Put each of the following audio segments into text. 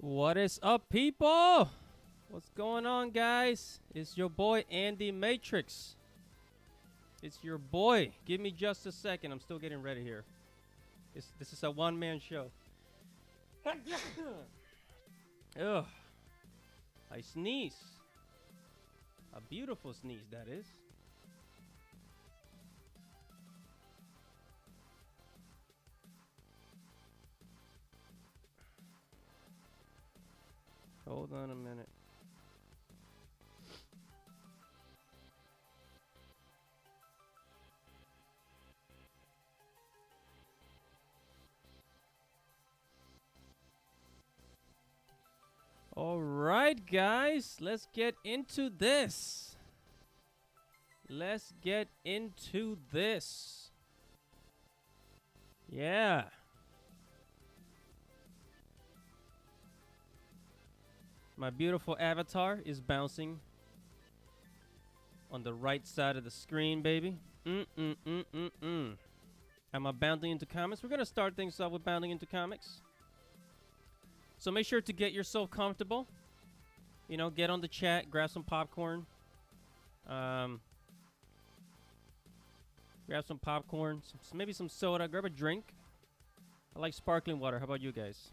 What is up, people? What's going on, guys? It's your boy Andy Matrix. It's your boy. Give me just a second. I'm still getting ready here. This is a one-man show. Ugh. I sneeze. A beautiful sneeze, that is. Hold on a minute. All right, guys, let's get into this. Let's get into this. Yeah. My beautiful avatar is bouncing on the right side of the screen, baby. Am I bounding into comics? We're going to start things off with bounding into comics. So make sure to get yourself comfortable. You know, get on the chat, grab some popcorn. Grab some popcorn, maybe some soda, grab a drink. I like sparkling water. How about you guys?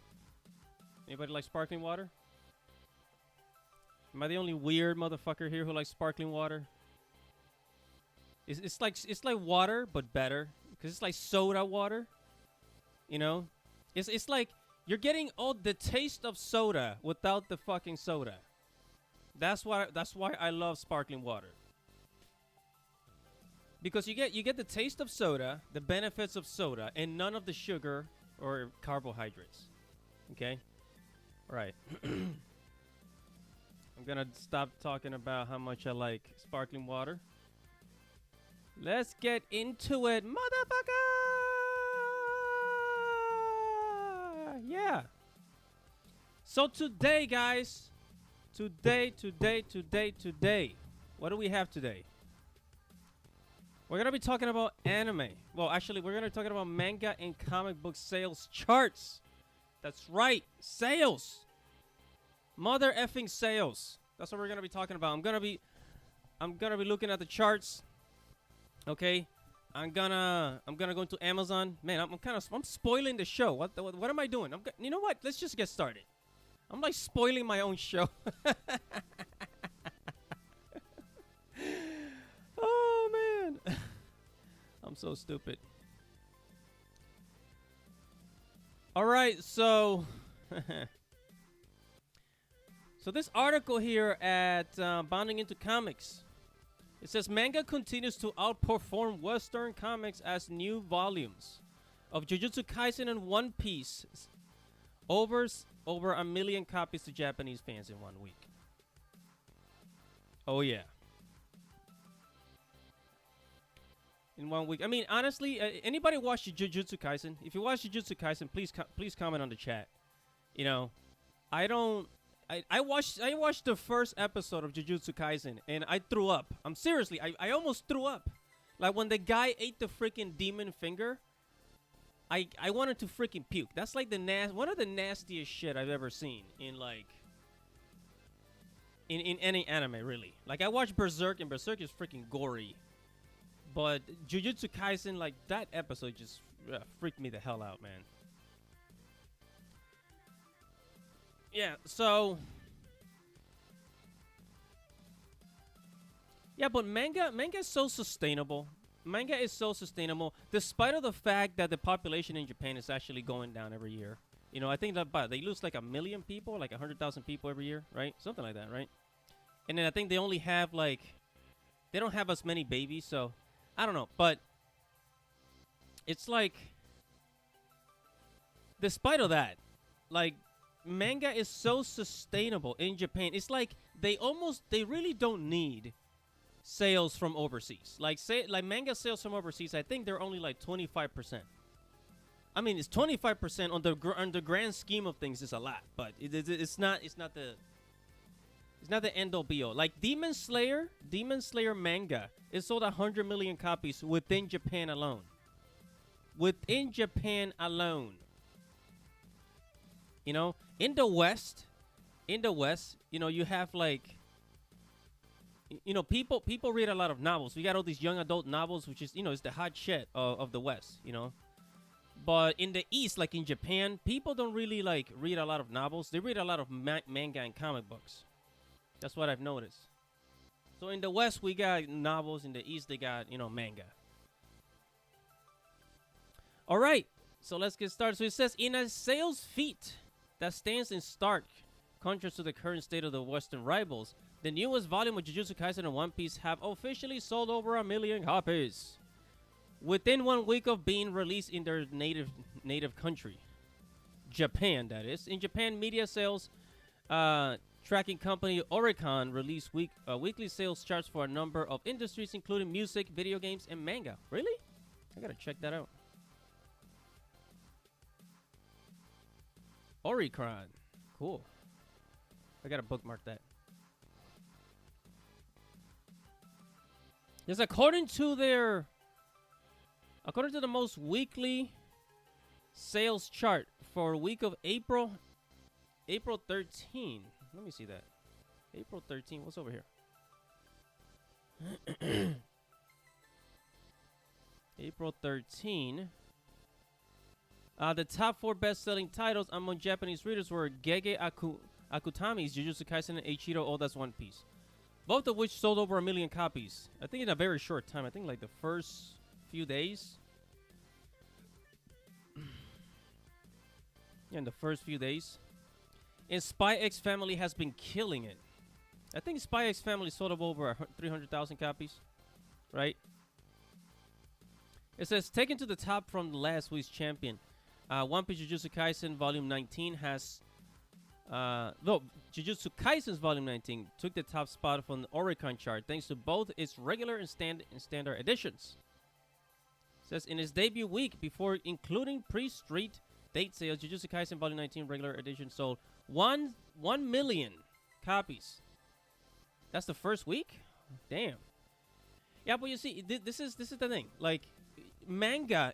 Anybody like sparkling water? Am I the only weird motherfucker here who likes sparkling water? It's like water, but better. Because it's like soda water. You know? It's like you're getting all the taste of soda without the fucking soda. That's why I love sparkling water. Because you get the taste of soda, the benefits of soda, and none of the sugar or carbohydrates. Okay? All right. I'm gonna stop talking about how much I like sparkling water. Let's get into it, motherfucker! Yeah. So today, guys, today, what do we have today? We're gonna be talking about anime. Well, actually, we're gonna be talking about manga and comic book sales charts. That's right, sales. Mother effing sales. That's what we're gonna be talking about. I'm gonna be looking at the charts. Okay, I'm gonna go into Amazon. Man, I'm spoiling the show. What am I doing? You know what? Let's just get started. I'm like spoiling my own show. Oh man, I'm so stupid. All right, so. So this article here at Bounding Into Comics, it says manga continues to outperform Western comics as new volumes of Jujutsu Kaisen and One Piece over 1 million copies to Japanese fans in 1 week. Oh yeah. In 1 week. I mean, honestly, anybody watch Jujutsu Kaisen? If you watch Jujutsu Kaisen, please comment on the chat. You know, I watched the first episode of Jujutsu Kaisen and I threw up. I'm seriously, I almost threw up. Like when the guy ate the freaking demon finger, I wanted to freaking puke. That's like one of the nastiest shit I've ever seen in like in any anime, really. Like I watched Berserk and Berserk is freaking gory. But Jujutsu Kaisen, like that episode just freaked me the hell out, man. Yeah, so yeah, but manga is so sustainable. Manga is so sustainable, despite of the fact that the population in Japan is actually going down every year. You know, I think that they lose like 1 million people, like 100,000 people every year, right? Something like that, right? And then I think they only have they don't have as many babies, so I don't know. But it's like, despite of that, like, manga is so sustainable in Japan. It's like they really don't need sales from overseas. Like manga sales from overseas, I think they're only like 25%. I mean, it's 25% on the grand scheme of things is a lot, but it's not the end all be all. Like Demon Slayer manga is sold 100 million copies within Japan alone. Within Japan alone. You know, in the West, you know, you have like, you know, people read a lot of novels. We got all these young adult novels, which is, you know, it's the hot shit of the West, you know. But in the East, like in Japan, people don't really like read a lot of novels. They read a lot of manga and comic books. That's what I've noticed. So in the West, we got novels. In the East, they got, you know, manga. All right, so let's get started. So it says, in a sales feat that stands in stark contrast to the current state of the Western rivals, the newest volume of Jujutsu Kaisen and One Piece have officially sold over 1 million copies within 1 week of being released in their native country, Japan. That is, in Japan, media sales tracking company Oricon released weekly sales charts for a number of industries, including music, video games, and manga. Really? I gotta check that out. Oricon, cool. I gotta bookmark that. Yes, according to the most weekly sales chart for a week of April 13. Let me see that. April 13. What's over here? April 13. The top 4 best-selling titles among Japanese readers were Gege Akutami's Jujutsu Kaisen and Eiichiro Oda's One Piece, both of which sold over 1 million copies. I think in a very short time. I think like the first few days. Yeah, in the first few days. And Spy X Family has been killing it. I think Spy X Family sold over 300,000 copies, right? It says, taken to the top from last week's champion. One Piece Jujutsu Kaisen Volume 19 has... Jujutsu Kaisen's Volume 19 took the top spot from the Oricon chart thanks to both its regular and standard editions. It says, in its debut week, before including pre-street date sales, Jujutsu Kaisen Volume 19 regular edition sold 1 million copies. That's the first week? Damn. Yeah, but you see, this is the thing. Like, manga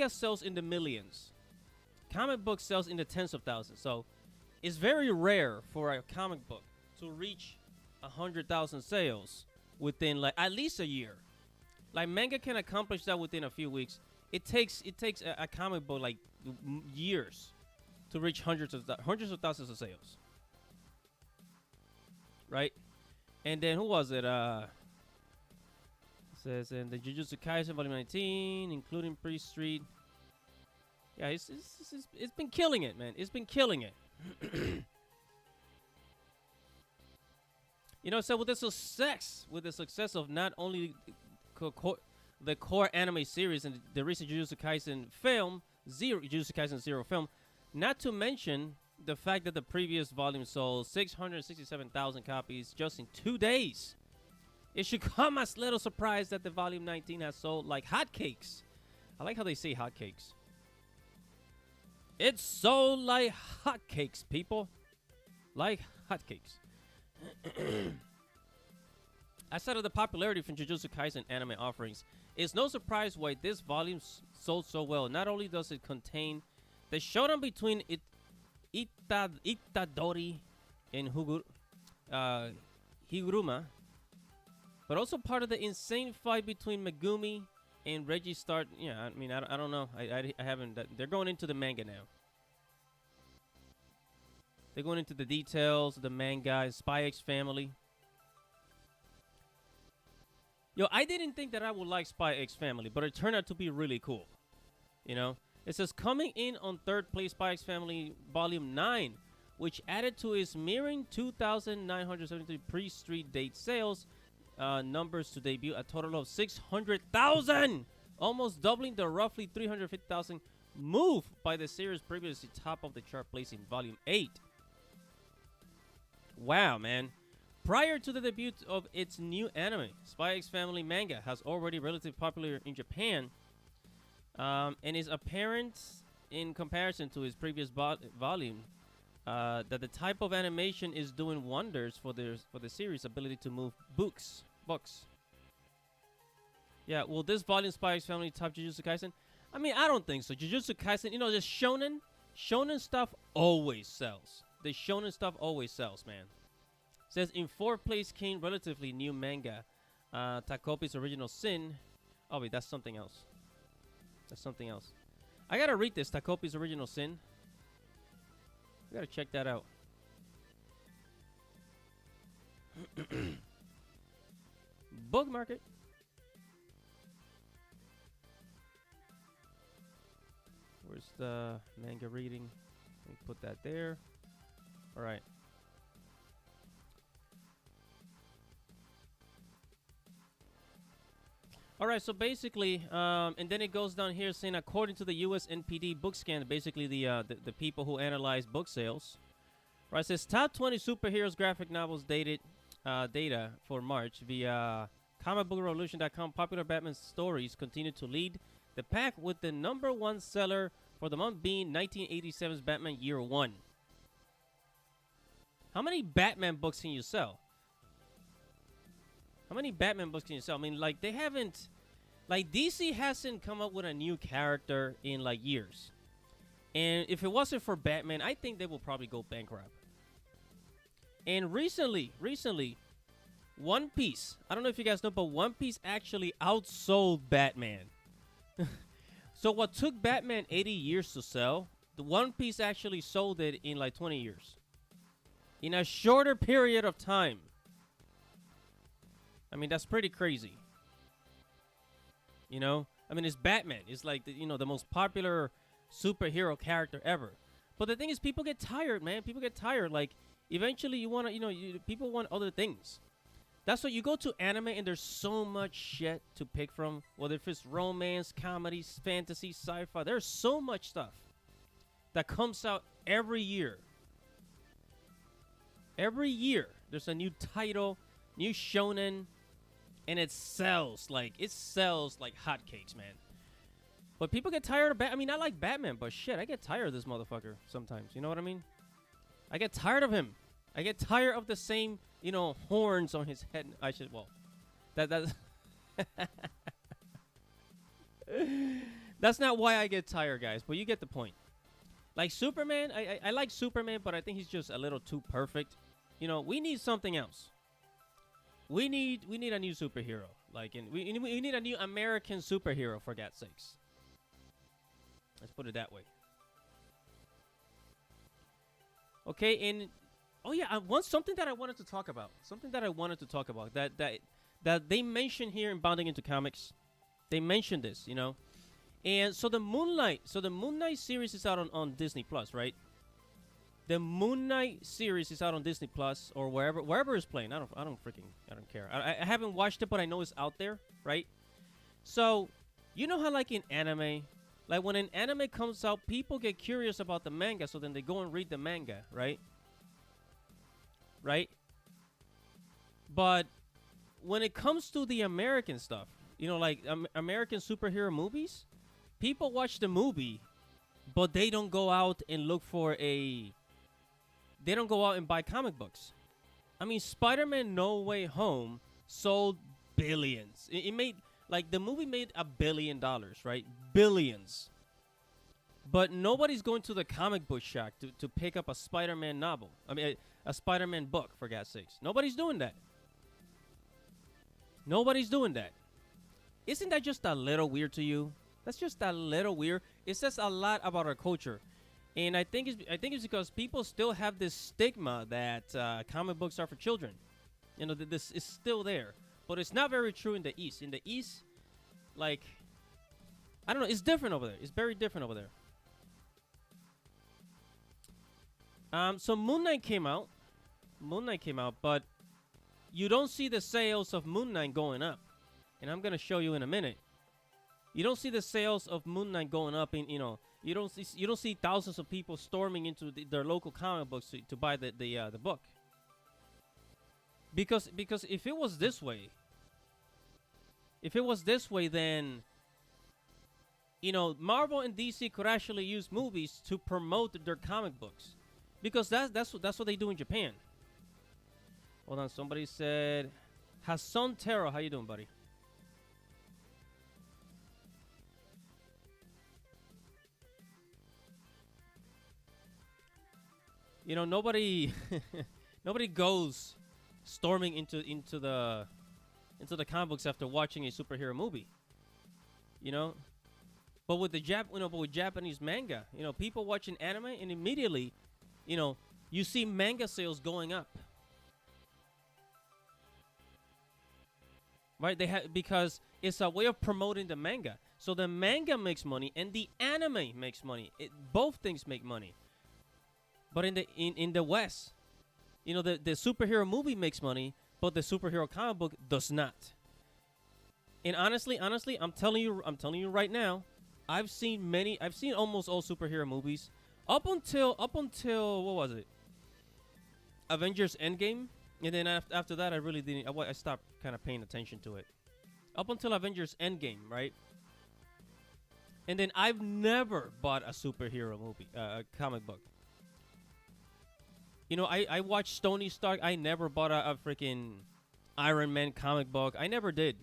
sells in the millions. Comic book sells in the tens of thousands. So it's very rare for a comic book to reach 100,000 sales within like at least a year. Like manga can accomplish that within a few weeks. It takes a comic book like years to reach hundreds of thousands of sales. Right? And then who was it? It says in the Jujutsu Kaisen Volume 19, including pre-street. Yeah, it's been killing it, man. It's been killing it. You know, so with the success of not only the core anime series and the recent Jujutsu Kaisen Zero film, not to mention the fact that the previous volume sold 667,000 copies just in 2 days. It should come as little surprise that the Volume 19 has sold like hotcakes. I like how they say hotcakes. It's sold like hotcakes, people. Like hotcakes. Aside of the popularity from Jujutsu Kaisen anime offerings, it's no surprise why this volume sold so well. Not only does it contain the showdown between Itadori and Higuruma, but also part of the insane fight between Megumi and Reggie Start. Yeah, I mean, I don't know. I haven't. They're going into the manga now. They're going into the details of the manga and Spy X Family. Yo, I didn't think that I would like Spy X Family, but it turned out to be really cool. You know? It says, coming in on third place, Spy X Family Volume 9, which added to its mirroring 2,973 pre-street date sales numbers to debut a total of 600,000, almost doubling the roughly 350,000 move by the series previously top of the chart, placing Volume 8. Wow, man. Prior to the debut of its new anime, Spy X Family manga has already relatively popular in Japan, and is apparent in comparison to its previous volume that the type of animation is doing wonders for the series' ability to move books. Yeah, will this volume Spy X Family top Jujutsu Kaisen? I mean, I don't think so. Jujutsu Kaisen, you know, just shonen. Shonen stuff always sells. The shonen stuff always sells, man. Says in fourth place came relatively new manga, Takopi's Original Sin. Oh wait, that's something else. That's something else. I gotta read this, Takopi's Original Sin. I gotta check that out. Book market. Where's the manga reading? Let me put that there. All right. All right, so basically, and then it goes down here saying, according to the U.S. NPD book scan, basically the people who analyze book sales, right? It says top 20 superheroes graphic novels data for March via comicbookrevolution.com. Popular Batman stories continue to lead the pack with the #1 seller for the month being 1987's Batman Year One. How many Batman books can you sell? How many Batman books can you sell? I mean, like, they haven't... Like, DC hasn't come up with a new character in, like, years. And if it wasn't for Batman, I think they will probably go bankrupt. And recently, One Piece... I don't know if you guys know, but One Piece actually outsold Batman. So what took Batman 80 years to sell, the One Piece actually sold it in, like, 20 years. In a shorter period of time. I mean, that's pretty crazy. You know? I mean, it's Batman. It's like, the most popular superhero character ever. But the thing is, people get tired, man. People get tired. Like, eventually you want to, people want other things. That's why you go to anime and there's so much shit to pick from. Whether if it's romance, comedies, fantasy, sci-fi. There's so much stuff that comes out every year. Every year, there's a new title, new shonen. And it sells like hotcakes, man. But people get tired of I mean, I like Batman, but shit, I get tired of this motherfucker sometimes. You know what I mean? I get tired of him. I get tired of the same, horns on his head. That's that's not why I get tired, guys. But you get the point. Like Superman, I like Superman, but I think he's just a little too perfect. We need something else. We need a new superhero. Like, we need a new American superhero, for God's sakes. Let's put it that way. Okay, and something that I wanted to talk about. That they mentioned here in Bounding into Comics. They mentioned this, And so the Moon Knight series is out on Disney Plus, right? The Moon Knight series is out on Disney Plus or wherever it's playing. I don't care. I haven't watched it, but I know it's out there, right? So, you know how like in anime, like when an anime comes out, people get curious about the manga, so then they go and read the manga, right? Right? But when it comes to the American stuff, like American superhero movies, people watch the movie, but they don't go out and look for They don't go out and buy comic books. I mean, Spider-Man No Way Home sold billions. It made, the movie made $1 billion, right? Billions. But nobody's going to the comic book shop to pick up a Spider-Man novel. I mean, a Spider-Man book, for God's sakes. Nobody's doing that. Nobody's doing that. Isn't that just a little weird to you? That's just a little weird. It says a lot about our culture. And I think it's because people still have this stigma that comic books are for children. This is still there. But it's not very true in the East. In the East, I don't know. It's different over there. It's very different over there. So Moon Knight came out. But you don't see the sales of Moon Knight going up. And I'm going to show you in a minute. You don't see the sales of Moon Knight going up in, You don't see thousands of people storming into their local comic books to buy the book. Because if it was this way, then Marvel and DC could actually use movies to promote their comic books, because that's what they do in Japan. Hold on, somebody said Hassan Tero, how you doing, buddy? You know, nobody nobody goes storming into the comic books after watching a superhero movie. You know, but with but with Japanese manga, you know, people watching anime and immediately, you know, you see manga sales going up. Right? Because it's a way of promoting the manga. So the manga makes money and the anime makes money. Both things make money. But in the West, you know, the superhero movie makes money, but the superhero comic book does not. And honestly, I'm telling you right now, I've seen almost all superhero movies up until what was it? Avengers Endgame, and then after that I really didn't. I stopped kind of paying attention to it. Up until Avengers Endgame, right? And then I've never bought a superhero movie, a comic book. You know, I watched Tony Stark. I never bought a freaking Iron Man comic book. I never did.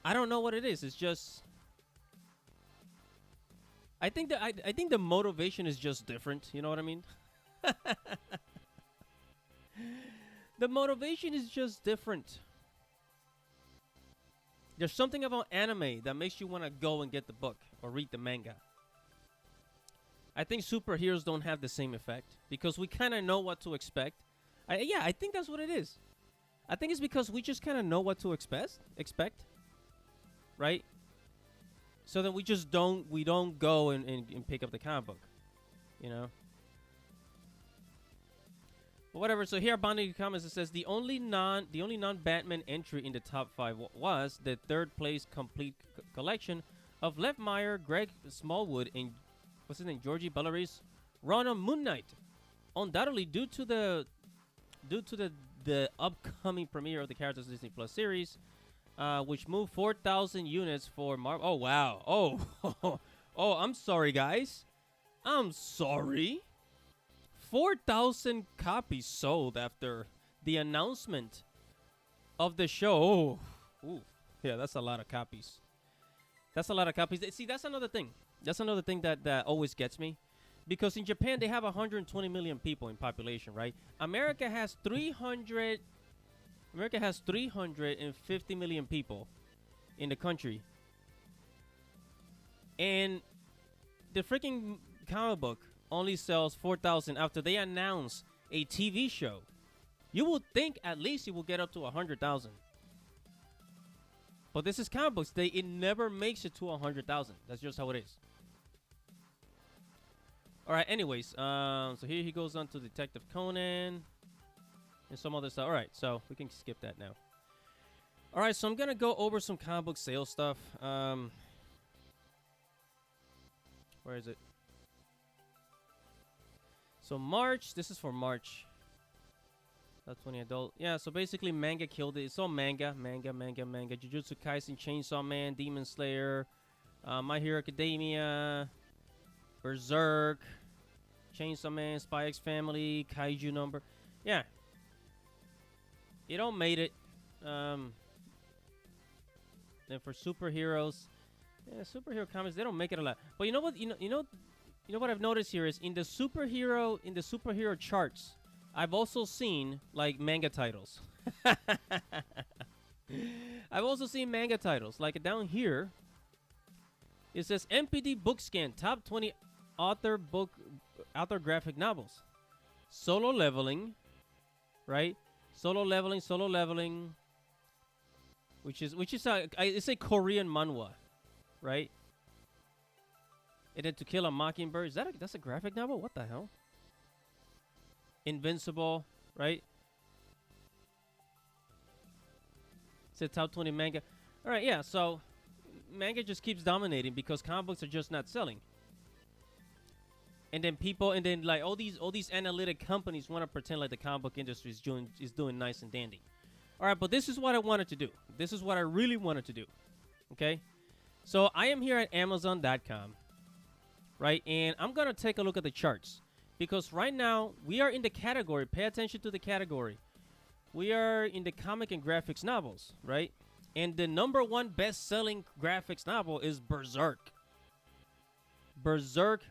I don't know what it is. It's just, I think the motivation is just different. You know what I mean? The motivation is just different. There's something about anime that makes you want to go and get the book or read the manga. I think superheroes don't have the same effect because we kind of know what to expect. I think that's what it is. I think it's because we just kind of know what to expect, right? So then we don't go and pick up the comic book, you know? But whatever. So here, Bondi comments, it says the only non-Batman entry in the top 5 was the third place complete collection of Lefmeyer, Greg Smallwood, and what's his name, Georgie Bellari's run on Moon Knight. Undoubtedly, due to the upcoming premiere of the Characters Disney Plus series, which moved 4,000 units for Marvel. Oh wow! Oh, oh, I'm sorry, guys. I'm sorry. 4,000 copies sold after the announcement of the show. Oh, ooh, yeah, that's a lot of copies. That's a lot of copies. See, that's another thing. That's another thing that always gets me. Because in Japan, they have 120 million people in population, right? America has 350 million people in the country. And the freaking comic book only sells 4,000 after they announce a TV show. You would think at least it will get up to 100,000. But this is comic books. It never makes it to 100,000. That's just how it is. All right, anyways, so here he goes on to Detective Conan and some other stuff. All right, so we can skip that now. All right, so I'm going to go over some comic book sales stuff. Where is it? So March, this is for March. That's 20 adult. Yeah, so basically manga killed it. It's all manga. Jujutsu Kaisen, Chainsaw Man, Demon Slayer, My Hero Academia, Berserk, Chainsaw Man, Spy X Family, Kaiju Number. Yeah. It all made it. Then for superheroes, yeah, superhero comics, they don't make it a lot. But you know what? You know what I've noticed here is in the superhero charts, I've also seen like manga titles. I've also seen manga titles. Like down here, it says MPD Bookscan Top 20 Author Graphic Novels. Solo Leveling, right? Solo Leveling, which is it's a Korean manhwa, right? And then To Kill a Mockingbird. That's a graphic novel? What the hell? Invincible, right? It's a top 20 manga. All right, yeah. So manga just keeps dominating because comic books are just not selling. And then like all these analytic companies want to pretend like the comic book industry is doing nice and dandy. All right, but this is what I wanted to do. This is what I really wanted to do. Okay? So I am here at Amazon.com, right? And I'm going to take a look at the charts because right now we are in the category. Pay attention to the category. We are in the comic and graphics novels, right? And the number one best-selling graphics novel is Berserk. Berserk.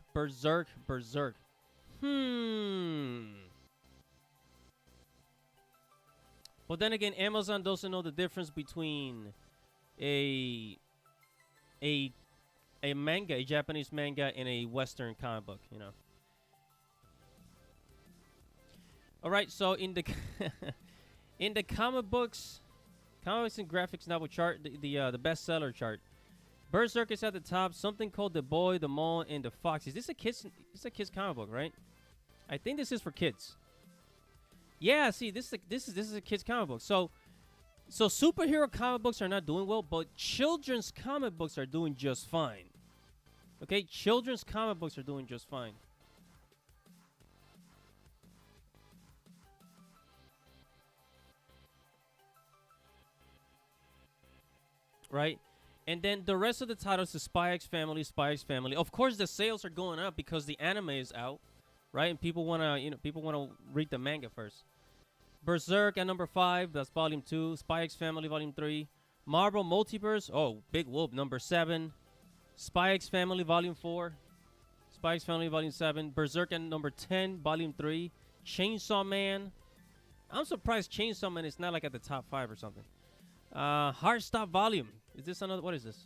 But then again, Amazon doesn't know the difference between a a a manga, a Japanese manga, and a Western comic book. You know. All right, so in the in the comics and graphics novel chart, the bestseller chart, Berserk is at the top. Something called The Boy, the Mole, and the Fox. Is this a kids? It's a kids comic book, right? I think this is for kids. Yeah, see, this is a kids comic book. So superhero comic books are not doing well, but children's comic books are doing just fine. Okay, children's comic books are doing just fine. Right? And then the rest of the titles is Spy X Family, Spy X Family. Of course, the sales are going up because the anime is out, right? And people wanna read the manga first. Berserk at number 5, that's Volume 2. Spy X Family, Volume 3. Marvel Multiverse, oh, big whoop, number 7. Spy X Family, Volume 4. Spy X Family, Volume 7. Berserk at number 10, Volume 3. Chainsaw Man. I'm surprised Chainsaw Man is not like at the top 5 or something. Heartstop Volume. Is this another? What is this?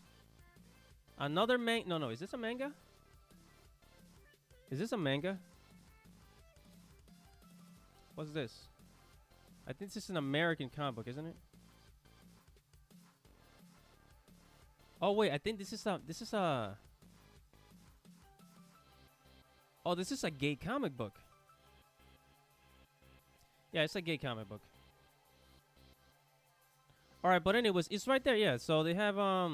Another manga? No. Is this a manga? Is this a manga? What's this? I think this is an American comic book, isn't it? Oh wait, I think this is a. Oh, this is a gay comic book. Yeah, it's a gay comic book. All right, but anyways, it's right there. Yeah, so they have I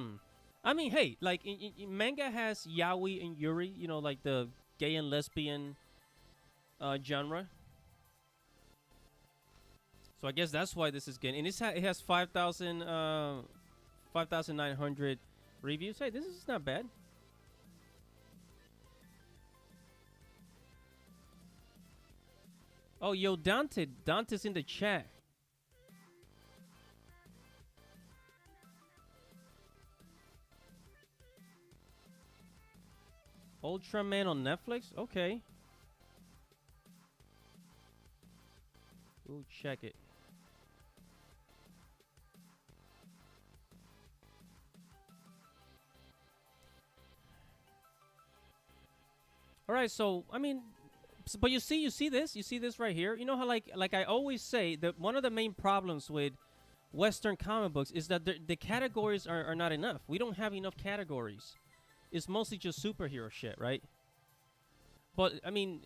mean, hey, like in manga has yaoi and yuri, you know, like the gay and lesbian genre. So I guess that's why this is getting. And it has 5,900 reviews. Hey, this is not bad. Oh, yo, Dante's in the chat. Ultraman on Netflix? Okay. We'll check it. All right, so I mean, but you see this right here. You know how like I always say that one of the main problems with Western comic books is that the categories are not enough. We don't have enough categories. It's mostly just superhero shit, right? But I mean,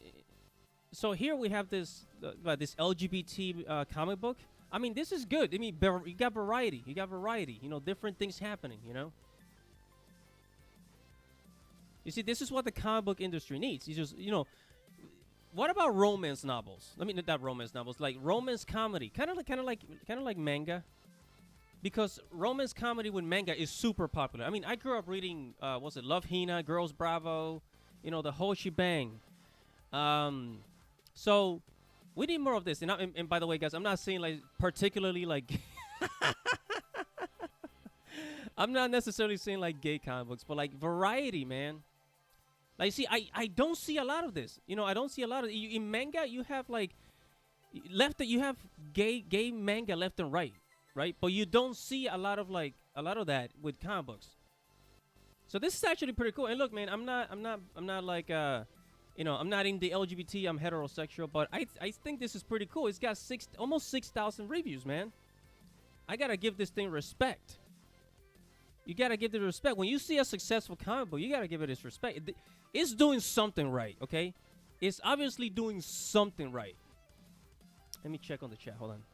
so here we have this this LGBT comic book. I mean, this is good. I mean, you got variety. You got variety. You know, different things happening. You know. You see, this is what the comic book industry needs. You just, you know, what about romance novels? I mean, not romance novels, like romance comedy, kind of like manga. Because romance comedy with manga is super popular. I mean, I grew up reading, what's it, Love Hina, Girls Bravo, you know, the whole shebang. So we need more of this. And by the way, guys, I'm not saying like particularly like, I'm not necessarily saying like gay comic books, but like variety, man. Like, see, I don't see a lot of this. You know, I don't see a lot of in manga. You have like you have gay manga left and right. Right, but you don't see a lot of that with comic books. So this is actually pretty cool. And look, man, I'm not like you know, I'm not in the LGBT. I'm heterosexual, but I think this is pretty cool. It's got almost 6,000 reviews, man. I gotta give this thing respect. You gotta give it respect. When you see a successful comic book, you gotta give it its respect. It's doing something right, okay? It's obviously doing something right. Let me check on the chat. Hold on.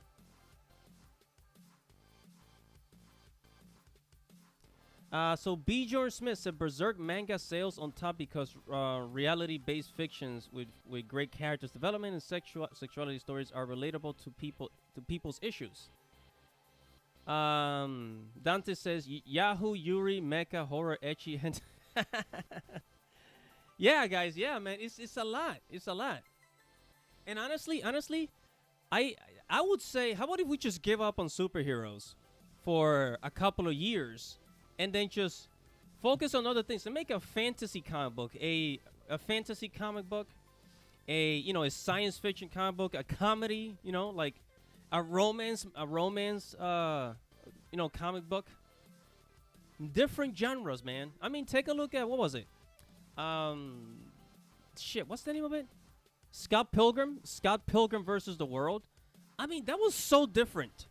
So Bjorn Smith said Berserk manga sales on top because reality-based fictions with great characters development and sexuality stories are relatable to people's issues. Dante says Yahoo Yuri mecha horror ecchi and yeah, guys, yeah, man, it's a lot. It's a lot. And honestly, I would say, how about if we just give up on superheroes for a couple of years? And then just focus on other things and make a fantasy comic book, a fantasy comic book, a science fiction comic book, a comedy, like comic book. Different genres, man. I mean, take a look at what was it? Um, shit, what's the name of it? Scott Pilgrim. Scott Pilgrim versus the World. I mean, that was so different.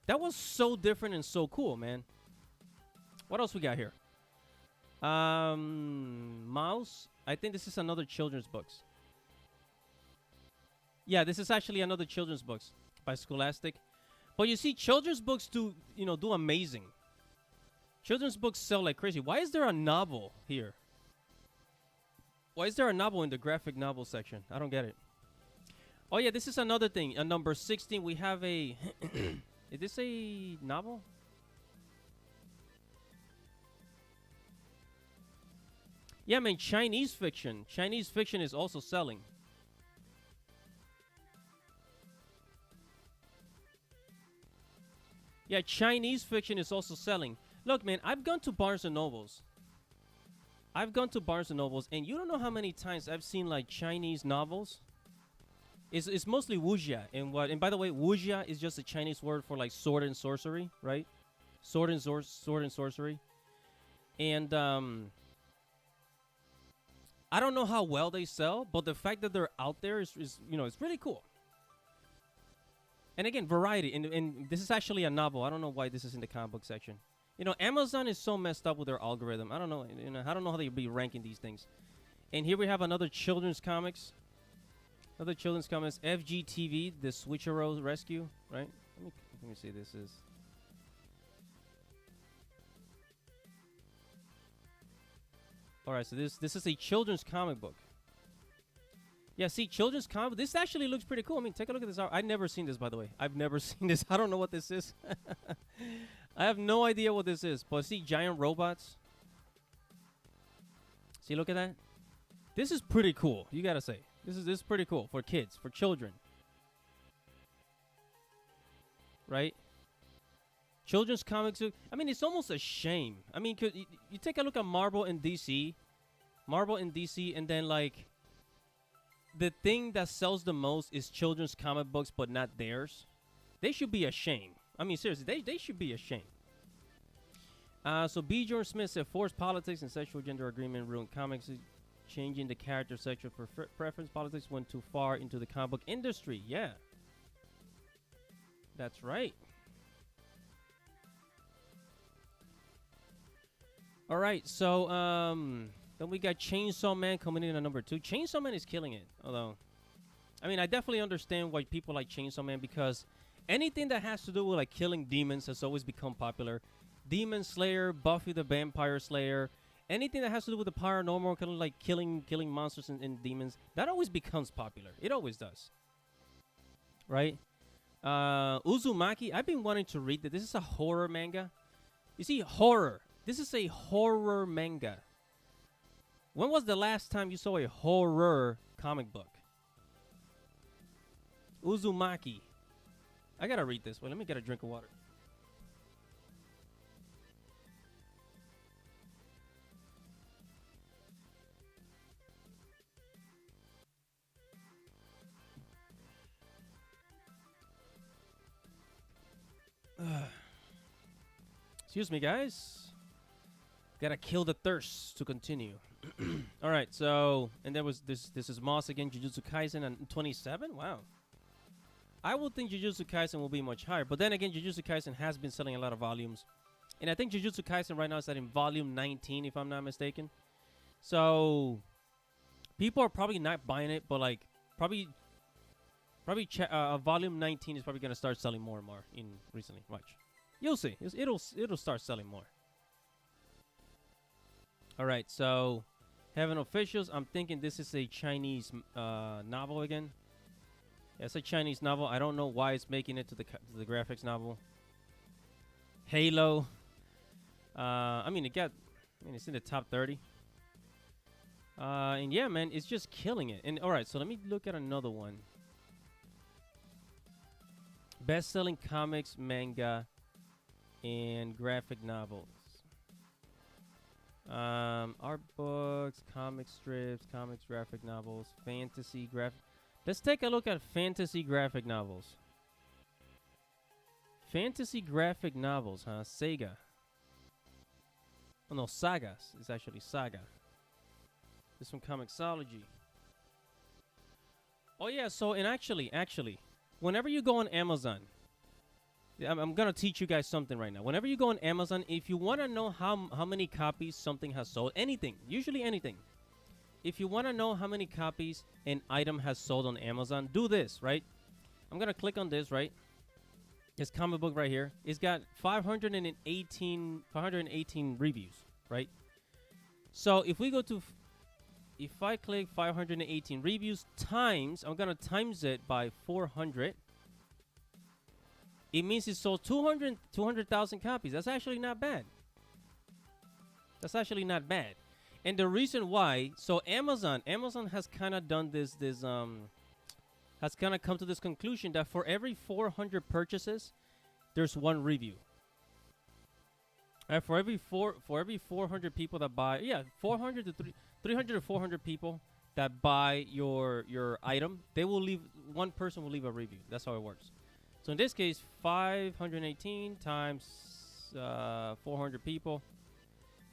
That was so different and so cool, man. What else we got here? Mouse. I think this is another children's books. Yeah, this is actually another children's books by Scholastic. But you see, children's books do amazing. Children's books sell like crazy. Why is there a novel here? Why is there a novel in the graphic novel section? I don't get it. Oh, yeah, this is another thing. At number 16, we have a... Is this a novel? Yeah, man, Chinese fiction. Chinese fiction is also selling. Yeah, Chinese fiction is also selling. Look, man, I've gone to Barnes and Nobles. And you don't know how many times I've seen like Chinese novels. It's mostly wuxia, and by the way, wuxia is just a Chinese word for like sword and sorcery, right? Sword and sorcery. And I don't know how well they sell, but the fact that they're out there is it's really cool. And again, variety. And this is actually a novel. I don't know why this is in the comic book section. Amazon is so messed up with their algorithm. I don't know. I don't know how they be ranking these things. And here we have another children's comics. FGTV, The Switcheroo Rescue, right? Let me see. This is. All right. So this is a children's comic book. Yeah, see, children's comic. This actually looks pretty cool. I mean, take a look at this art. I've never seen this, by the way. I've never seen this. I don't know what this is. I have no idea what this is. But see, giant robots. See, look at that. This is pretty cool. You gotta say, this is pretty cool for kids, for children. Right? Children's comics. I mean, it's almost a shame. I mean, you take a look at Marvel and DC, and then like. The thing that sells the most is children's comic books, but not theirs. They should be ashamed. I mean, seriously, they should be ashamed. So B. Jordan Smith said, forced politics and sexual gender agreement ruined comics. Changing the character sexual preference politics went too far into the comic book industry. Yeah. That's right. All right, so, then we got Chainsaw Man coming in at number 2. Chainsaw Man is killing it. Although, I mean, I definitely understand why people like Chainsaw Man, because anything that has to do with like killing demons has always become popular. Demon Slayer, Buffy the Vampire Slayer, anything that has to do with the paranormal, kind of like killing monsters and demons, that always becomes popular. It always does. Right? Uzumaki, I've been wanting to read that. This is a horror manga. You see, horror. This is a horror manga. When was the last time you saw a horror comic book? Uzumaki. I gotta read this. Wait, let me get a drink of water. Excuse me, guys. Gotta kill the thirst to continue. All right, so, and there was this is Moss again, Jujutsu Kaisen on 27. Wow. I would think Jujutsu Kaisen will be much higher, but then again, Jujutsu Kaisen has been selling a lot of volumes, and I think Jujutsu Kaisen right now is at in volume 19, if I'm not mistaken. So people are probably not buying it, but like probably volume 19 is probably gonna start selling more and more in recently. Watch, you'll see. It'll start selling more. All right, so Heaven Officials. I'm thinking this is a Chinese novel again. Yeah, it's a Chinese novel. I don't know why it's making it to the graphics novel. Halo. I mean, it's in the top 30. And yeah, man, it's just killing it. And all right, so let me look at another one. Best-selling comics, manga, and graphic novels. Art books, comic strips, comics, graphic novels, fantasy graphic. Let's take a look at fantasy graphic novels. Fantasy graphic novels, huh? Sega. Oh no, Sagas. It's actually Saga. This from Comixology. Oh yeah, so and actually, whenever you go on Amazon, I'm gonna teach you guys something right now. Whenever you go on Amazon, if you want to know how many copies something has sold, anything, usually anything. If you want to know how many copies an item has sold on Amazon, do this, right? I'm gonna click on this, right? This comic book right here. It's got 518 reviews, right? So if we go to, if I click 518 reviews times, I'm gonna times it by 400. It means it sold 200,000 copies. That's actually not bad. That's actually not bad. And the reason why, so Amazon has kind of done this has kind of come to this conclusion that for every 400 purchases, there's one review. For every 400 people that buy, 400 to 300 to 400 people that buy your item, they will leave, one person will leave a review. That's how it works. So in this case, 518 times 400 people,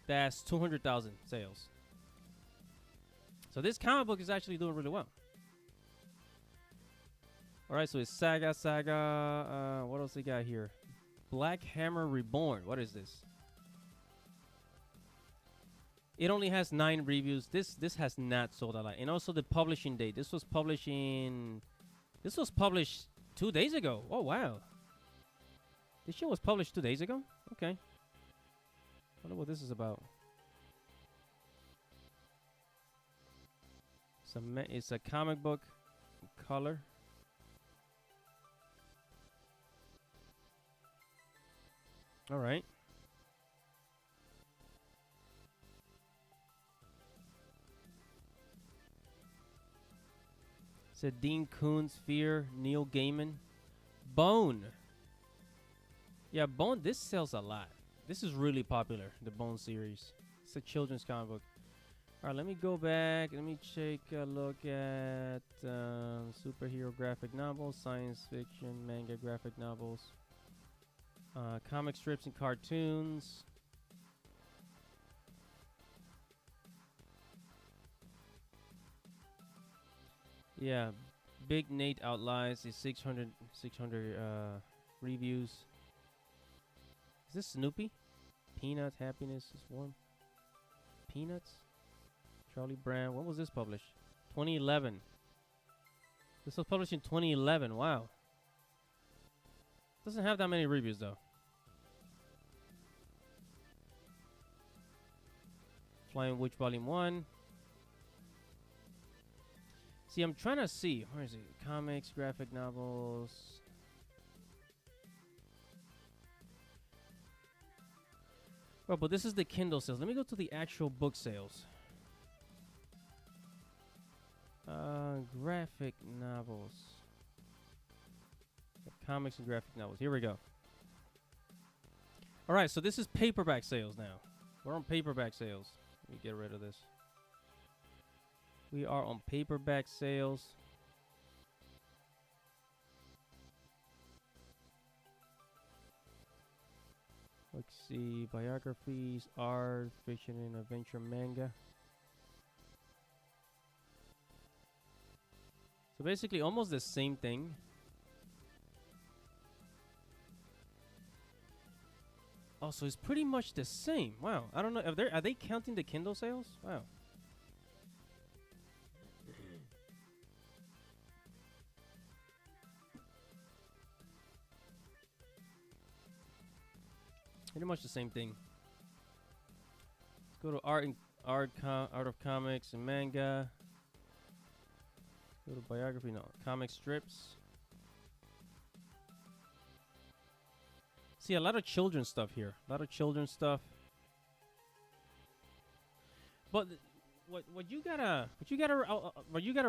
that's 200,000 sales. So this comic book is actually doing really well. All right, so it's Saga. What else they got here? Black Hammer Reborn. What is this? It only has 9 reviews. This has not sold a lot. And also the publishing date. This was published 2 days ago. Oh wow. This shit was published 2 days ago? Okay. I wonder what this is about. It's a comic book in color. All right. Said Dean Koontz, Fear, Neil Gaiman, Bone. Yeah, Bone. This sells a lot. This is really popular. The Bone series. It's a children's comic book. All right, let me go back. Let me take a look at superhero graphic novels, science fiction, manga graphic novels, comic strips and cartoons. Yeah, Big Nate Outlies is 600 reviews. Is this Snoopy? Peanuts, Happiness is Warm. Peanuts? Charlie Brown. When was this published? 2011. This was published in 2011. Wow. Doesn't have that many reviews though. Flying Witch Volume 1. See, I'm trying to see. Where is it? Comics, graphic novels. Oh, but this is the Kindle sales. Let me go to the actual book sales. Graphic novels. Comics and graphic novels. Here we go. All right, so this is paperback sales now. We're on paperback sales. Let me get rid of this. We are on paperback sales. Let's see. Biographies, art, fiction, and adventure manga. So basically almost the same thing. Oh, so it's pretty much the same. Wow. I don't know. Are they counting the Kindle sales? Wow. Pretty much the same thing. Let's go to art of comics and manga. Go to biography, no, comic strips. See a lot of children's stuff here. A lot of children's stuff. But what you gotta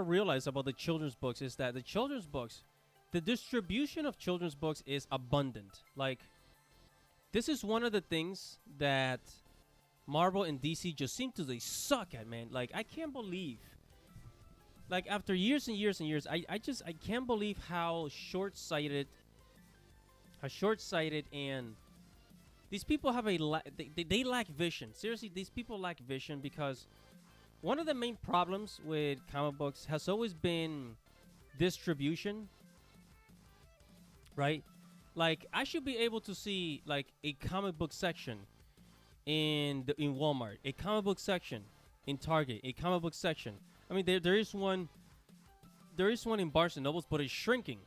realize about the children's books is that the children's books, the distribution of children's books is abundant. Like, this is one of the things that Marvel and DC just seem to they suck at, man. Like, I can't believe. Like, after years and years and years, I can't believe how short-sighted are short-sighted, and these people have they lack vision. Seriously, these people lack vision because one of the main problems with comic books has always been distribution, right? Like, I should be able to see like a comic book section in Walmart, a comic book section in Target, a comic book section. I mean, there is one in Barnes and Nobles, but it's shrinking,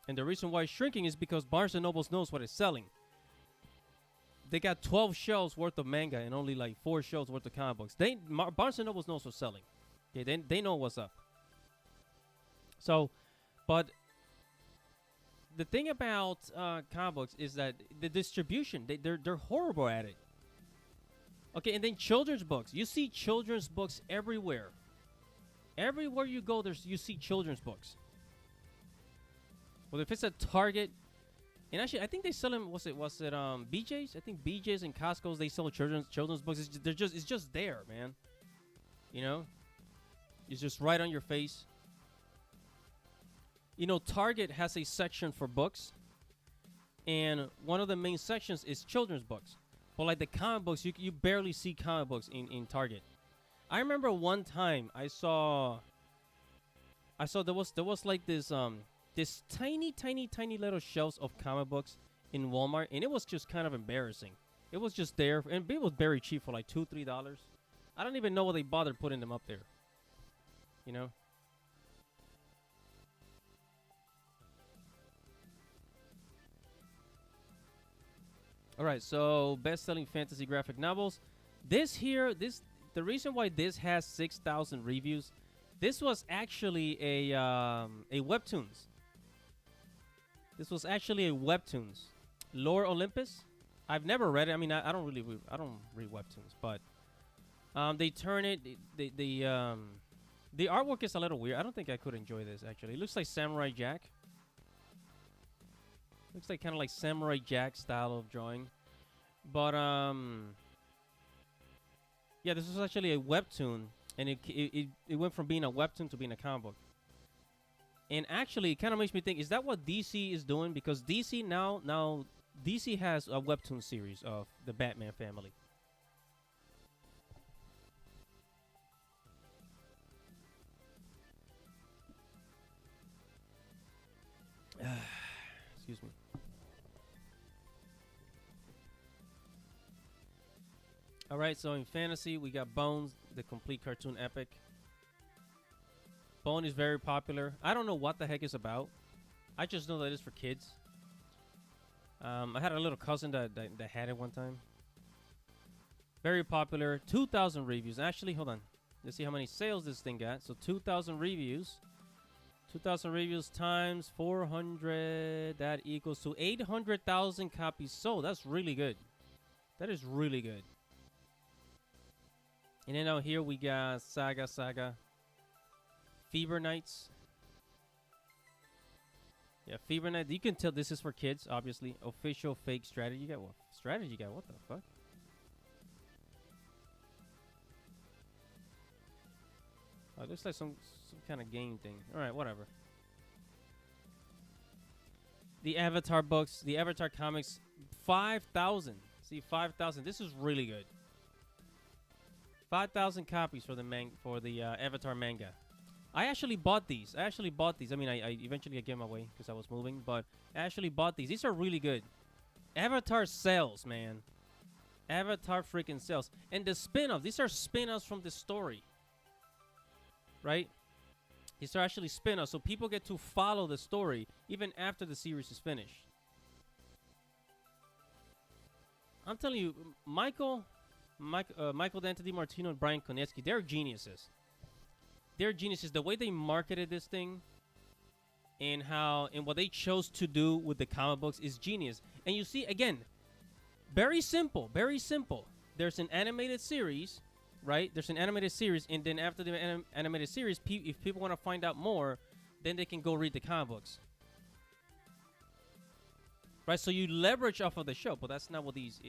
and the reason why it's shrinking is because Barnes and Nobles knows what it's selling. They got 12 shelves worth of manga and only like 4 shelves worth of comic books. Barnes and Nobles knows what's selling. Okay, they know what's up. So, but the thing about comic books is that the distribution, they're horrible at it. Okay, and then children's books. You see children's books everywhere. Everywhere you go, you see children's books. Well, if it's a Target, and actually, I think they sell them. Was it BJ's? I think BJ's and Costco's, they sell children's books. It's just there, man. You know, it's just right on your face. You know, Target has a section for books, and one of the main sections is children's books. But like the comic books, you barely see comic books in Target. I remember one time I saw there was like this tiny little shelves of comic books in Walmart, and it was just kind of embarrassing. It was just there, and it was very cheap for like $2-3. I don't even know why they bothered putting them up there. You know. All right, so best-selling fantasy graphic novels. The reason why this has 6,000 reviews, this was actually a webtoons. This was actually a webtoons. Lore Olympus. I've never read it. I mean, I don't read webtoons, but they turn it. The artwork is a little weird. I don't think I could enjoy this actually. It looks like Samurai Jack. Looks like kind of like Samurai Jack style of drawing. But, yeah, this was actually a webtoon. And it went from being a webtoon to being a comic book. And actually, it kind of makes me think, is that what DC is doing? Because DC now DC has a webtoon series of the Batman family. Excuse me. All right, so in fantasy, we got Bones, the complete cartoon epic. Bone is very popular. I don't know what the heck it's about. I just know that it's for kids. I had a little cousin that had it one time. Very popular. 2,000 reviews. Actually, hold on. Let's see how many sales this thing got. So 2,000 reviews. 2,000 reviews times 400. That equals to 800,000 copies sold. That's really good. That is really good. And then out here we got Saga. Fever Nights. Yeah, Fever Night. You can tell this is for kids, obviously. Official fake strategy guide. What strategy guide? What the fuck? Oh, it looks like some kind of game thing. All right, whatever. The Avatar books, the Avatar comics, 5,000. See, 5,000. This is really good. 5,000 copies for the Avatar manga. I actually bought these. I mean, I eventually gave them away because I was moving, but I actually bought these. These are really good. Avatar sells, man. Avatar freaking sells. And the spin-offs. These are spin-offs from the story. Right? These are actually spin-offs, so people get to follow the story even after the series is finished. I'm telling you, Michael Dante DiMartino and Brian Konietzki, they're geniuses. They're geniuses. The way they marketed this thing and what they chose to do with the comic books is genius. And you see, again, very simple, very simple. There's an animated series, right? There's an animated series, and then after the animated series, if people want to find out more, then they can go read the comic books. Right? So you leverage off of the show, but that's not what these,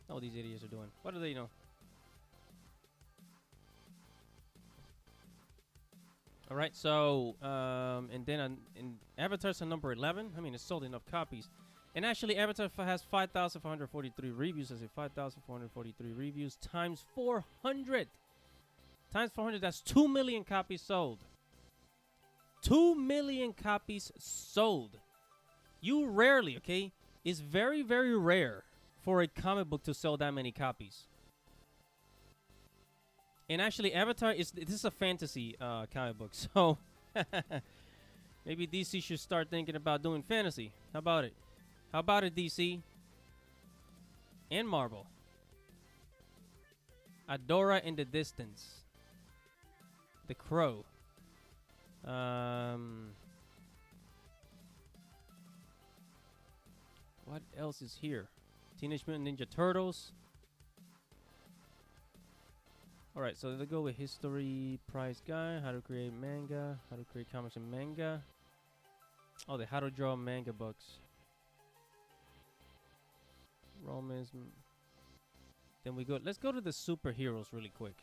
not what these idiots are doing. What do they know? All right, so, and then in Avatar's on number 11. I mean, it sold enough copies. And actually, Avatar has 5,443 reviews. I say 5,443 reviews times 400. Times 400, that's 2 million copies sold. 2 million copies sold. You rarely, okay? It's very, very rare for a comic book to sell that many copies. And actually, Avatar this is a fantasy comic book, so maybe DC should start thinking about doing fantasy. How about it? How about it, DC? And Marvel. Adora in the Distance. The Crow. What else is here? Teenage Mutant Ninja Turtles. Alright, so let's go with history, price guide, how to create manga, how to create comics in manga. Oh, the how to draw manga books. Romance. Then we go, let's go to the superheroes really quick.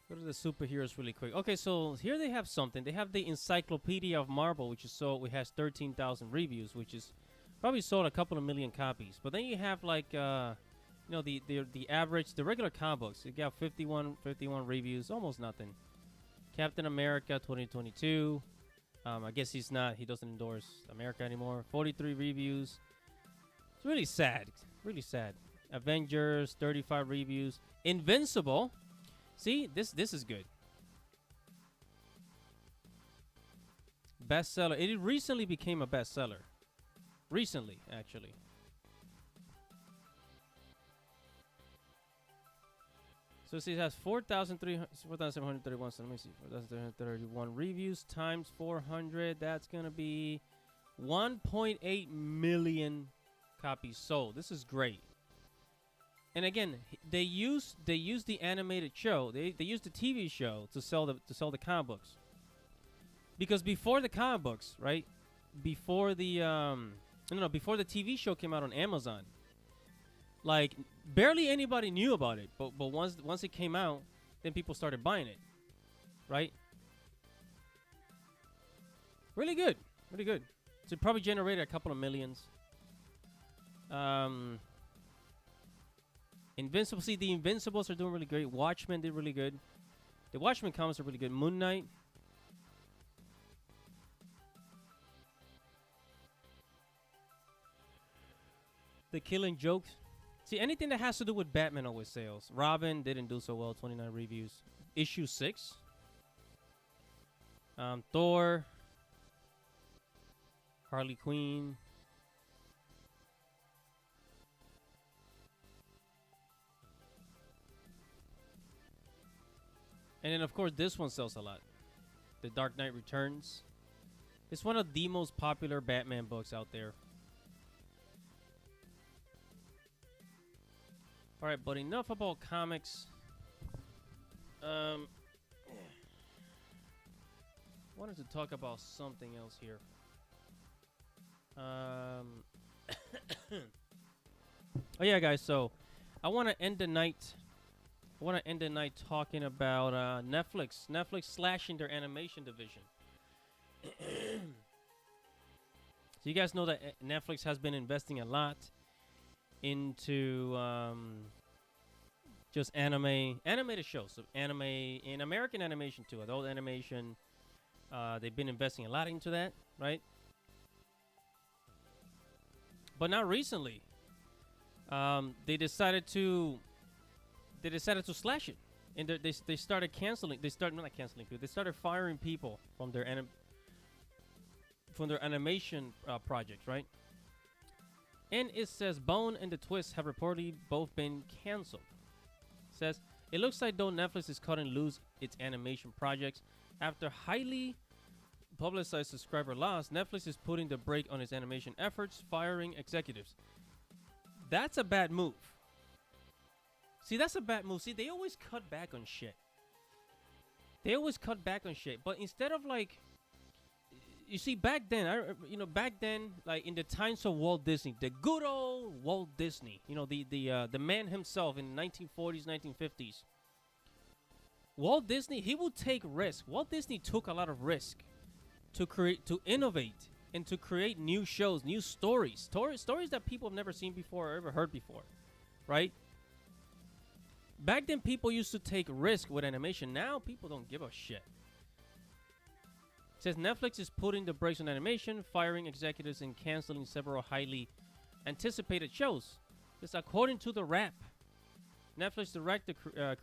Go to the superheroes really quick. Okay, so here they have something. They have the Encyclopedia of Marvel, which is sold, which has 13,000 reviews, which is probably sold a couple of million copies. But then you have like, the average, the regular comic books. You got 51 reviews, almost nothing. Captain America 2022. I guess he doesn't endorse America anymore. 43 reviews. It's really sad. Really sad. Avengers, 35 reviews. Invincible. See, this is good. Bestseller. It recently became a bestseller. Recently, actually. So see, it has 4,731. So let me see. 4,331 reviews times 400. That's going to be 1.8 million copies sold. This is great. And again, they use the animated show. They use the TV show to sell the comic books. Because before the comic books, right? Before the before the TV show came out on Amazon, like barely anybody knew about it. But once it came out, then people started buying it, right? Really good, really good. So it probably generated a couple of millions. Invincible. See, the Invincibles are doing really great. Watchmen did really good. The Watchmen comics are really good. Moon Knight. The Killing Joke. See, anything that has to do with Batman always sells. Robin didn't do so well. 29 reviews. Issue 6. Thor. Harley Quinn. And then, of course, this one sells a lot. The Dark Knight Returns. It's one of the most popular Batman books out there. All right, but enough about comics. Wanted to talk about something else here. Oh, yeah, guys. So I want to end the night. Talking about Netflix. Netflix slashing their animation division. So you guys know that Netflix has been investing a lot into just animated shows. So anime and American animation too. Adult animation. They've been investing a lot into that, right? But not recently. They decided to slash it, and they started canceling. They started firing people from their animation projects, right? And it says Bone and the Twist have reportedly both been canceled. It says it looks like though Netflix is cutting loose its animation projects after highly publicized subscriber loss. Netflix is putting the brake on its animation efforts, firing executives. That's a bad move. See, that's a bad move. See, they always cut back on shit. But instead of like, you see, back then, like in the times of Walt Disney, the good old Walt Disney, the man himself in the 1940s, 1950s. Walt Disney, he would take risks. Walt Disney took a lot of risk to create, to innovate, and to create new shows, new stories that people have never seen before or ever heard before, right? Back then, people used to take risk with animation. Now, people don't give a shit. It says Netflix is putting the brakes on animation, firing executives and canceling several highly anticipated shows. This, according to the Wrap. Netflix director,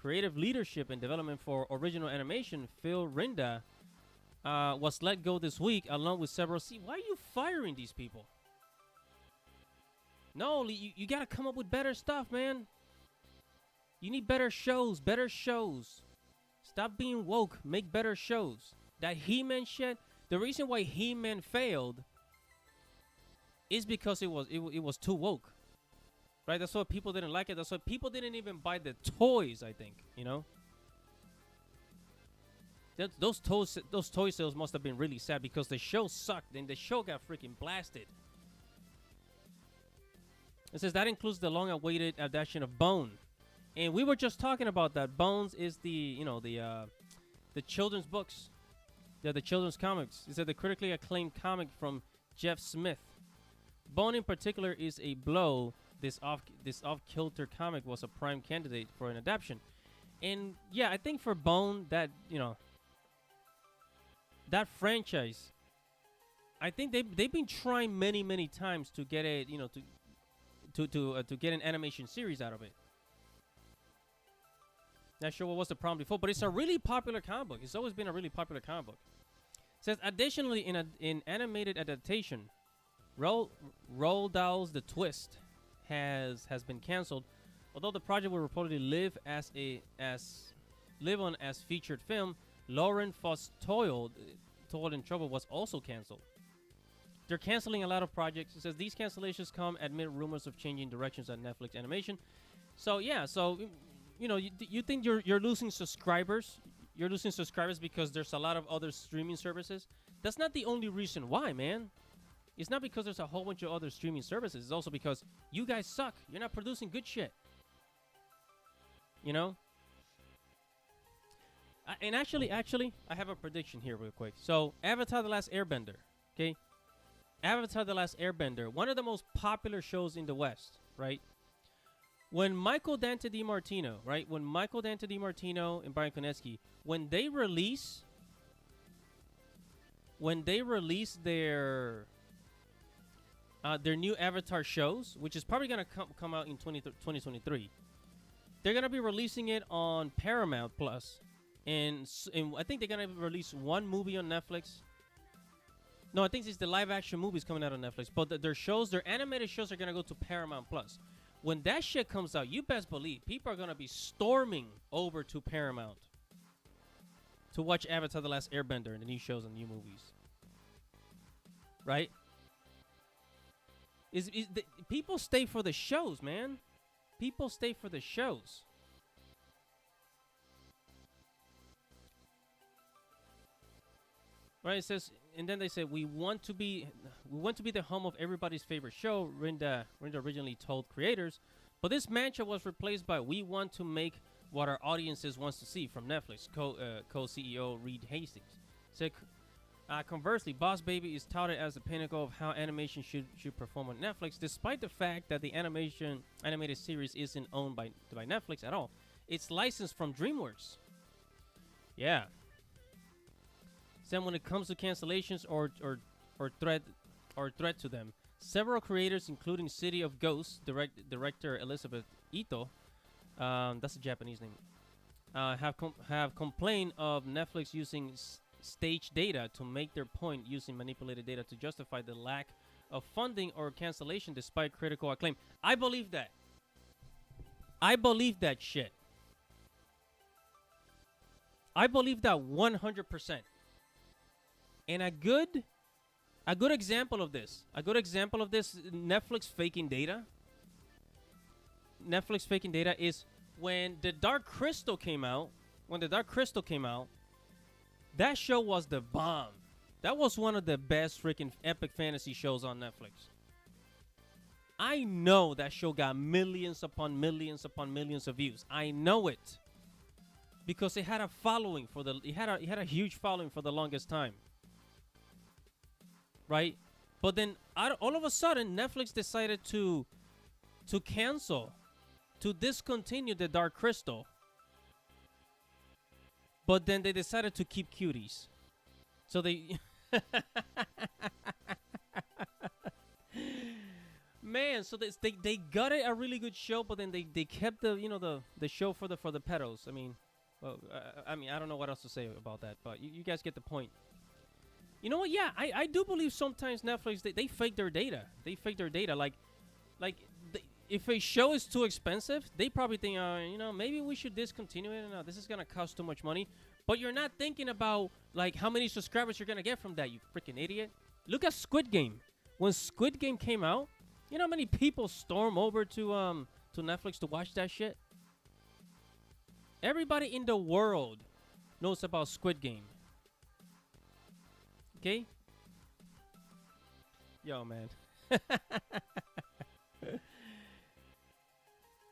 creative leadership and development for original animation, Phil Rinda, was let go this week, along with several. See, why are you firing these people? No, you gotta come up with better stuff, man. You need better shows, Stop being woke, make better shows. That He-Man shit, the reason why He-Man failed is because it was too woke. Right? That's why people didn't like it. That's why people didn't even buy the toys, I think, you know? Those toy sales must have been really sad because the show sucked and the show got freaking blasted. It says that includes the long-awaited adaptation of Bone. And we were just talking about that. Bones is the children's books. They're the children's comics. It's the critically acclaimed comic from Jeff Smith. Bone in particular is a blow. This off-kilter comic was a prime candidate for an adaptation. And yeah, I think for Bone, that, that franchise, I think they've been trying many times to get it, to get an animation series out of it. Not sure what was the problem before, but it's a really popular comic book. It's always been a really popular comic book. It says, additionally, in animated adaptation, Roald Dahl's The Twist has been canceled, although the project will reportedly live on as featured film. Lauren Foss Toiled in Trouble was also canceled. They're canceling a lot of projects. It says these cancellations come amid rumors of changing directions at Netflix Animation. So yeah, you think you're losing subscribers? You're losing subscribers because there's a lot of other streaming services. That's not the only reason why, man. It's not because there's a whole bunch of other streaming services. It's also because you guys suck. You're not producing good shit. You know? And actually, I have a prediction here real quick. So, Avatar The Last Airbender, okay? Avatar The Last Airbender, one of the most popular shows in the West, right? When Michael Dante DiMartino, right? When Michael Dante DiMartino and Brian Konietzki, when they release their new Avatar shows, which is probably going to come out in 2023, they're going to be releasing it on Paramount Plus. And I think they're going to release one movie on Netflix. No, I think it's the live-action movies coming out on Netflix. But their animated shows are going to go to Paramount Plus. When that shit comes out, you best believe people are going to be storming over to Paramount to watch Avatar The Last Airbender and the new shows and new movies. Right? People stay for the shows, man. People stay for the shows. Right? It says, and then they say, we want to be the home of everybody's favorite show, Rinda originally told creators. But this mantra was replaced by, we want to make what our audiences wants to see, from Netflix, co-CEO Reed Hastings. Said, conversely, Boss Baby is touted as the pinnacle of how animation should perform on Netflix, despite the fact that the animated series isn't owned by Netflix at all. It's licensed from DreamWorks. Yeah. Then when it comes to cancellations or threat to them, several creators, including City of Ghosts director Elizabeth Ito, that's a Japanese name, have complained of Netflix using stage data to make their point, using manipulated data to justify the lack of funding or cancellation despite critical acclaim. I believe that. I believe that shit. I believe that 100%. And a good example of this, Netflix faking data. Netflix faking data is when The Dark Crystal came out. That show was the bomb. That was one of the best freaking epic fantasy shows on Netflix. I know that show got millions upon millions upon millions of views. I know it. Because it had a following it had a huge following for the longest time. right? But then all of a sudden, Netflix decided to cancel, to discontinue the Dark Crystal. But then they decided to keep Cuties. So they man, so they got it a really good show, but then they kept the show for the pedos. I mean, well, I mean, I don't know what else to say about that, but you guys get the point. You know what? Yeah, I do believe sometimes Netflix they fake their data. They fake their data. Like if a show is too expensive, they probably think, maybe we should discontinue it. No, this is gonna cost too much money. But you're not thinking about like how many subscribers you're gonna get from that. You freaking idiot! Look at Squid Game. When Squid Game came out, you know how many people storm over to Netflix to watch that shit? Everybody in the world knows about Squid Game. Okay? Yo, man.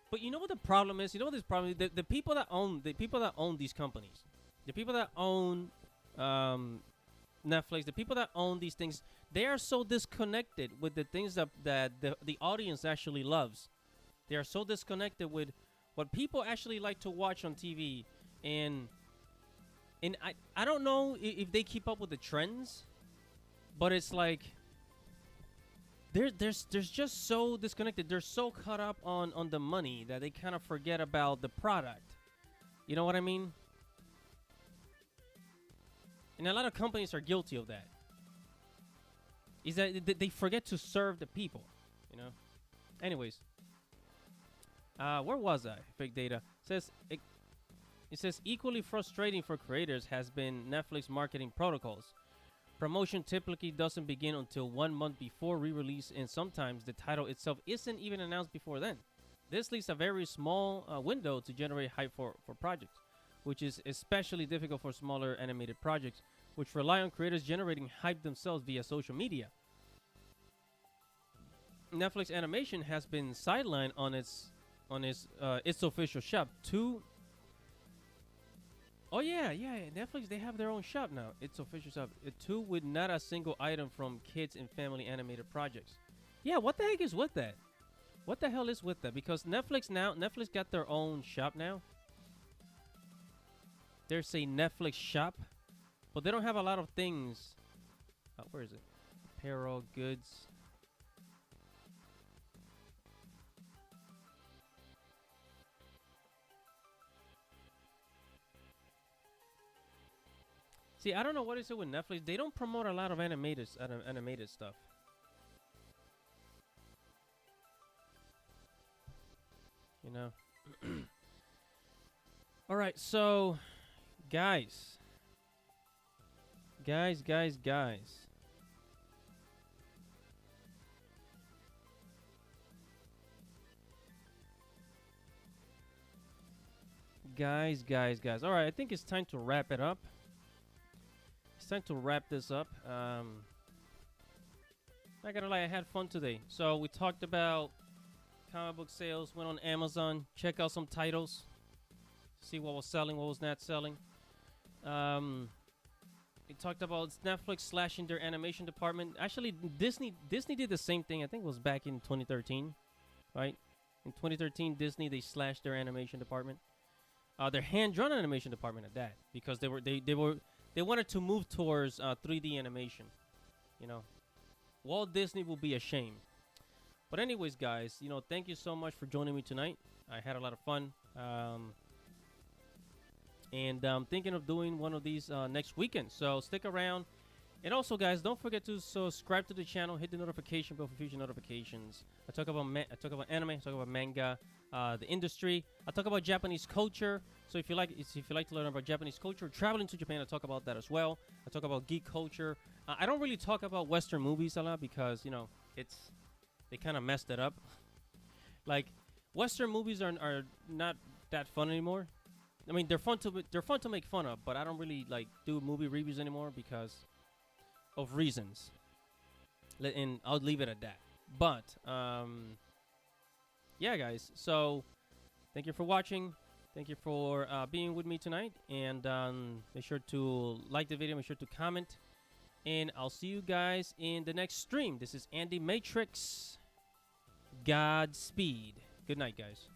But you know what the problem is? You know what this problem is? The people that own these companies, the people that own Netflix, the people that own these things, they are so disconnected with the things that the audience actually loves. They are so disconnected with what people actually like to watch on TV, and I don't know if they keep up with the trends, but it's like there's just so disconnected. They're so caught up on the money that they kind of forget about the product. You know what I mean? And a lot of companies are guilty of that. Is that they forget to serve the people, you know? Anyways, where was I? Fake data it says equally frustrating for creators has been Netflix marketing protocols. Promotion typically doesn't begin until 1 month before re-release, and sometimes the title itself isn't even announced before then. This leaves a very small window to generate hype for projects, which is especially difficult for smaller animated projects, which rely on creators generating hype themselves via social media. Netflix Animation has been sidelined on its official shop. Oh yeah, Netflix, they have their own shop now. It's official shop. Two with not a single item from kids and family animated projects. Yeah, what the heck is with that? What the hell is with that? Because Netflix got their own shop now. There's a Netflix shop, but they don't have a lot of things. Where is it? Apparel, goods. See, I don't know what is it with Netflix. They don't promote a lot of animated stuff. You know. All right, so guys. Guys. Guys, all right, I think it's time to wrap it up. It's time to wrap this up. Not gonna lie, I had fun today. So we talked about comic book sales, went on Amazon, check out some titles, see what was selling, what was not selling. We talked about Netflix slashing their animation department. Actually, Disney did the same thing. I think it was back in 2013, right? In 2013, Disney, they slashed their animation department, their hand-drawn animation department at that, because they wanted to move towards 3D animation. You know, Walt Disney will be ashamed. But anyways, guys, thank you so much for joining me tonight. I had a lot of fun. And I'm thinking of doing one of these next weekend. So stick around. And also, guys, don't forget to subscribe to the channel. Hit the notification bell for future notifications. I talk about anime. I talk about manga, the industry. I talk about Japanese culture. So if you like to learn about Japanese culture, traveling to Japan, I talk about that as well. I talk about geek culture. I don't really talk about Western movies a lot because they kind of messed it up. Like Western movies are not that fun anymore. I mean, they're fun to make fun of, but I don't really do movie reviews anymore because of reasons. And I'll leave it at that. But yeah, guys. So thank you for watching. Thank you for being with me tonight. And make sure to like the video. Make sure to comment. And I'll see you guys in the next stream. This is Andy Matrix. Godspeed. Good night, guys.